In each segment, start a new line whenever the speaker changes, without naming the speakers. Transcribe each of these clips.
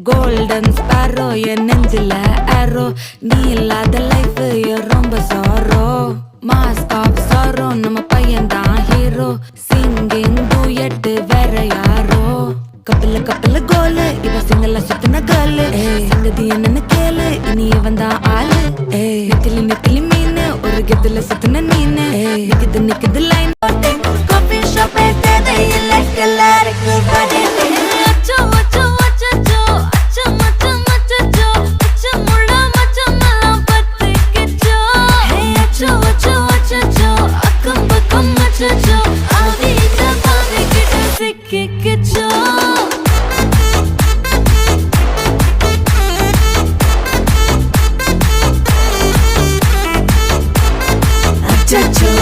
golden sparrow என் நெஞ்சில ஆரோ நீ இல்லாத லைஃப் ரொம்ப சாரோ மாஸ்க் ஆஃப் சாரோ நம்ம பையன் தான் ஹீரோ சிங்கிங் டூயட் வேற யாரோ கப்பல கப்பல கோலு இவ சிங்கல சுத்தின கேர்ளு சங்கதி என்னன்னு கேளு இனி இவன் தான் ஆளு நெத்திலி நெத்திலி மீன் ஒரு கெத்துல சுத்தின நீனு நிக்குது லைன் காஃபி ஷாப் ஏத்ததை இல்லை எல்லாருக்கும் பதிலே அச்சோ அச்சோ அச்சோ அச்சோ மச்சோ மச்சோ அச்சோ முள்ள மச்சோ மல்லாம் பத்திக்கிச்சோ ஹே அச்சோ அச்சோ அச்சோ அக்கம் பக்கம் அச்சோ ஆதிட்ட பாவிக்கிட்ட சிக்கிக்கிச்சோ அச்சோ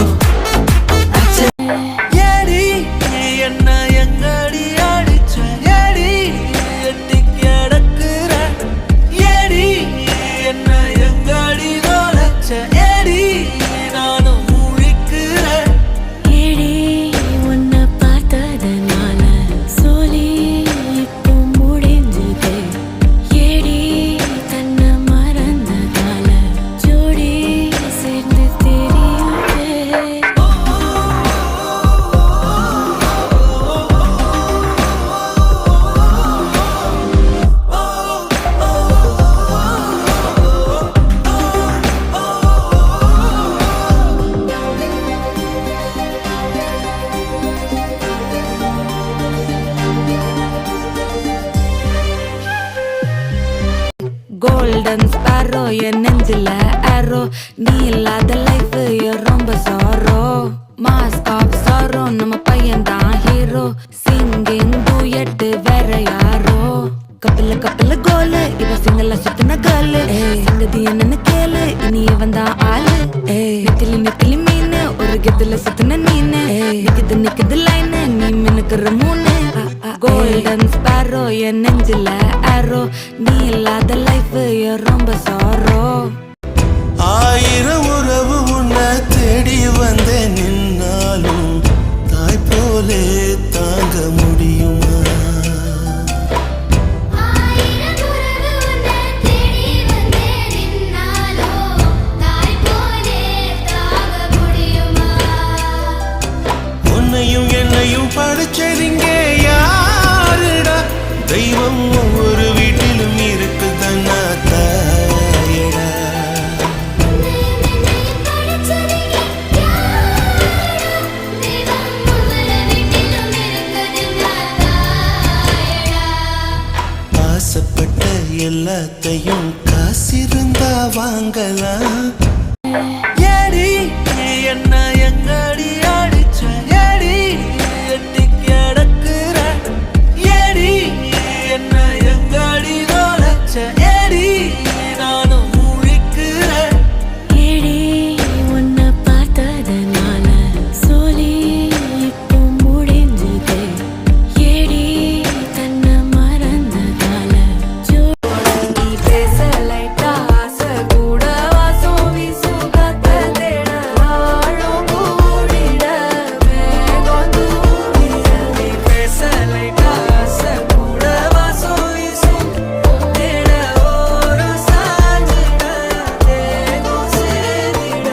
கோல்டன் ஸ்பாரோ என் நெஞ்சில ஆரோ நீ இல்லாத லைஃப் ரொம்ப சாரோ மாஸ்க் ஆஃப் சாரோ நம்ம பையன் தான் ஹீரோ சிங்கிங் டூயட் வேற யாரோ கப்பல கப்பல கோலு இவ சிங்கல சுத்தின கேர்ளு சங்கதி என்னன்னு கேளு இனி இவன் தான் ஆளு நெத்திலி நெத்திலி மீன் ஒரு கெத்துல சுத்தின நீனு நிக்குது லைன் நீ மினுக்குற மூணு கோல்டன் ஸ்பாரோ என் நெஞ்சில ஆரோ நீ இல்லாத லைஃப் ரொம்ப சாரோ
ஆயிரம் உறவு உன்னை தேடி வந்த நின்னாலும் தாய் போலே தாங்க முடியுமா உன்னையும் என்னையும் படிச்சதிங்க யாருடா தெய்வம் ஒவ்வொரு வீட்டிலும் இருக்குதன்னா தாயடா ஆசைப்பட்ட எல்லாத்தையும் காசிருந்தா வாங்கலாம் ஏடி என்ன எங்கடி அடிச்ச ஏடி எட்டி கிடக்குற ஏடி என்ன எங்கடி நோலச்ச ஏடி நானும் முழிக்கிறேன்
ஏடி உன்னை பார்த்ததனால சோலி இப்போ முடிஞ்சது ஏடி தன்னை மறந்ததால நீ பேச லைட்டா ஆசை கூட வாசம் வீசும் காத்த தேட ஆழம் கூடிட மேகம் தூடிட நீ பேச லைட்டா ஆசை கூட வாசம் வீசும் தேட ஓரம் சாஞ்சிட தேகம் சேதிட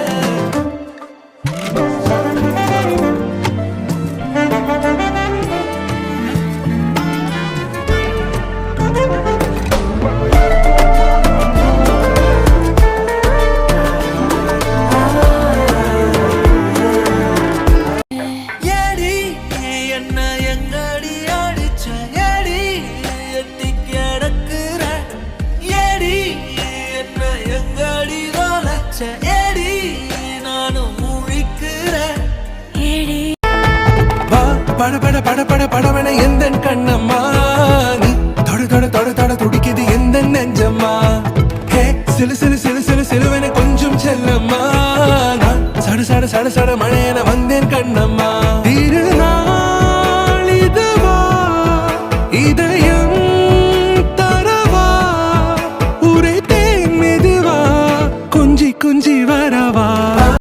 ஏடி என்ன எங்கடி அடிச்ச ஏடி எட்டி கிடக்குற ஏடி என்ன எங்கடி நோலச்ச ஏடி நானும் முழிக்கிறேன்
வா பட பட பட பட படவன எந்த கண்ணம்மா நீ தொட தொட தொட தொட துடிக்குது எந்த நெஞ்சம்மா ஹே சிலு சிலு சிலு சிலு சிலுவன கொஞ்சம் செல்லம்மா நான் சட சட சட சட மழையன வந்தேன் கண்ணம்மா தீரு